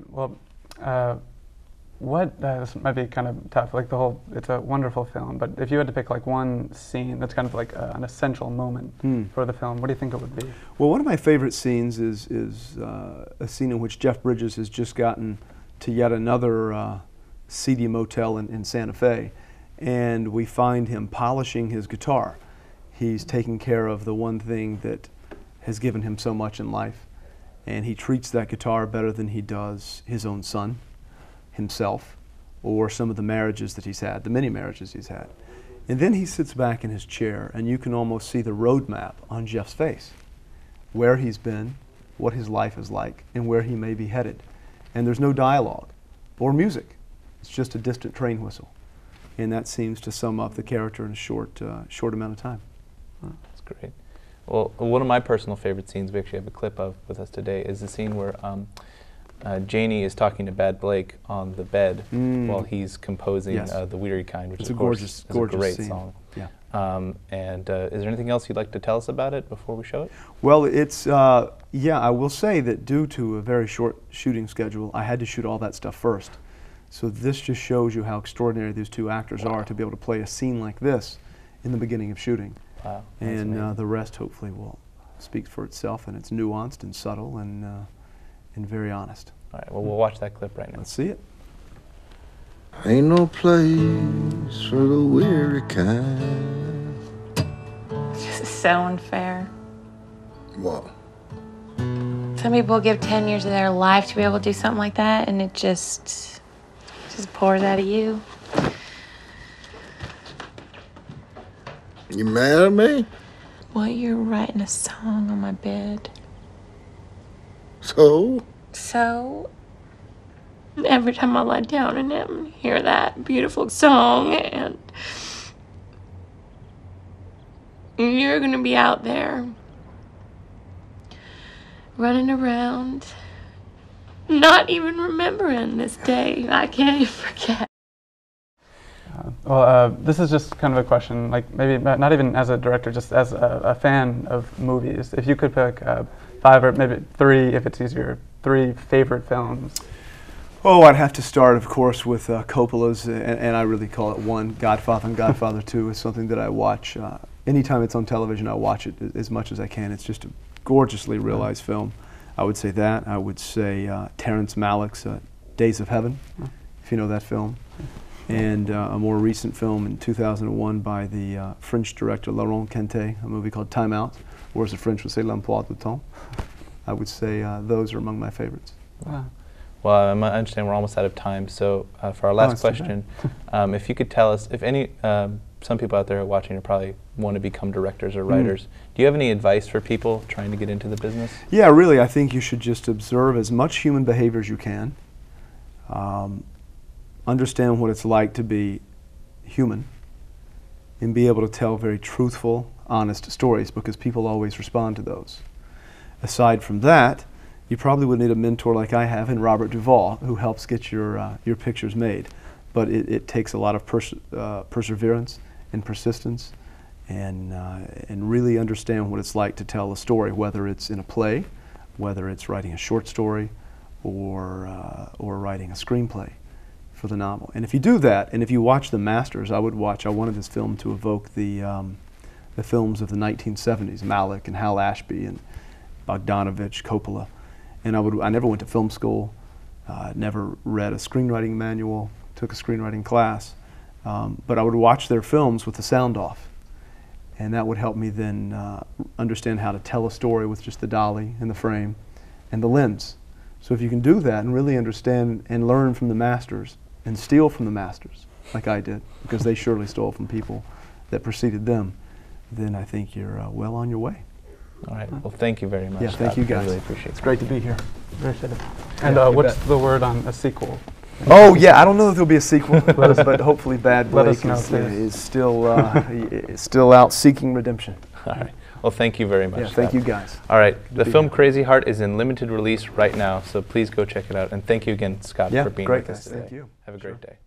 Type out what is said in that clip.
Well, this might be kind of tough, like it's a wonderful film, but if you had to pick like one scene that's kind of like an essential moment for the film, what do you think it would be? Well, one of my favorite scenes is a scene in which Jeff Bridges has just gotten to yet another seedy motel in Santa Fe, and we find him polishing his guitar. He's taking care of the one thing that has given him so much in life, and he treats that guitar better than he does his own son, himself, or some of the marriages that he's had, the many marriages he's had. And then he sits back in his chair, and you can almost see the roadmap on Jeff's face, where he's been, what his life is like, and where he may be headed. And there's no dialogue or music. It's just a distant train whistle. And that seems to sum up the character in a short amount of time. Oh, that's great. Well, one of my personal favorite scenes we actually have a clip of with us today is the scene where Janie is talking to Bad Blake on the bed while he's composing The Weary Kind, which is, of course, is a great scene. song. Yeah. Is there anything else you'd like to tell us about it before we show it? Well, it's, yeah, I will say that due to a very short shooting schedule, I had to shoot all that stuff first. So this just shows you how extraordinary these two actors are to be able to play a scene like this in the beginning of shooting. Wow. And the rest hopefully will speak for itself, and it's nuanced and subtle and very honest. All right, well, we'll watch that clip right now. Let's see it. Ain't no place for the weary kind. This is so unfair. What? Some people give 10 years of their life to be able to do something like that, and it just pours out of you. You mad at me? Well, you're writing a song on my bed. So? So, every time I lie down and hear that beautiful song, and you're gonna be out there running around, not even remembering this day. I can't even forget. This is just kind of a question, like maybe not even as a director, just as a fan of movies. If you could pick 5 or maybe 3, if it's easier, 3 favorite films. Oh, I'd have to start, of course, with Coppola's, and I really call it one, Godfather and Godfather 2 is something that I watch. Anytime it's on television, I watch it as much as I can. It's just a gorgeously realized film. I would say that. I would say Terrence Malick's Days of Heaven, if you know that film. And a more recent film in 2001 by the French director Laurent Quentet, a movie called Time Out, or as the French would say, L'Emploi du Temps. I would say those are among my favorites. Wow. Well, I understand we're almost out of time, so for our last question, if you could tell us, if any, some people out there watching are probably want to become directors or writers, do you have any advice for people trying to get into the business? Yeah, really, I think you should just observe as much human behavior as you can. Understand what it's like to be human and be able to tell very truthful, honest stories, because people always respond to those. Aside from that, you probably would need a mentor like I have in Robert Duvall, who helps get your pictures made. But it takes a lot of perseverance and persistence, and really understand what it's like to tell a story, whether it's in a play, whether it's writing a short story, or writing a screenplay for the novel. And if you do that, and if you watch the masters, I wanted this film to evoke the films of the 1970s, Malick and Hal Ashby and Bogdanovich, Coppola. And I never went to film school, never read a screenwriting manual, took a screenwriting class, but I would watch their films with the sound off. And that would help me then understand how to tell a story with just the dolly and the frame and the lens. So if you can do that and really understand and learn from the masters and steal from the masters, like I did, because they surely stole from people that preceded them, then I think you're well on your way. All right. Well, thank you very much. Yeah, thank you guys. I really appreciate it. It's great to be here. Appreciate it. And what's the word on a sequel? Oh yeah, I don't know if there'll be a sequel, but hopefully Bad Blake is still out seeking redemption. All right. Well, thank you very much. Yeah, thank you guys. All right. The film Crazy Heart is in limited release right now, so please go check it out. And thank you again, Scott, for being with us today. Thank you. Have a great day.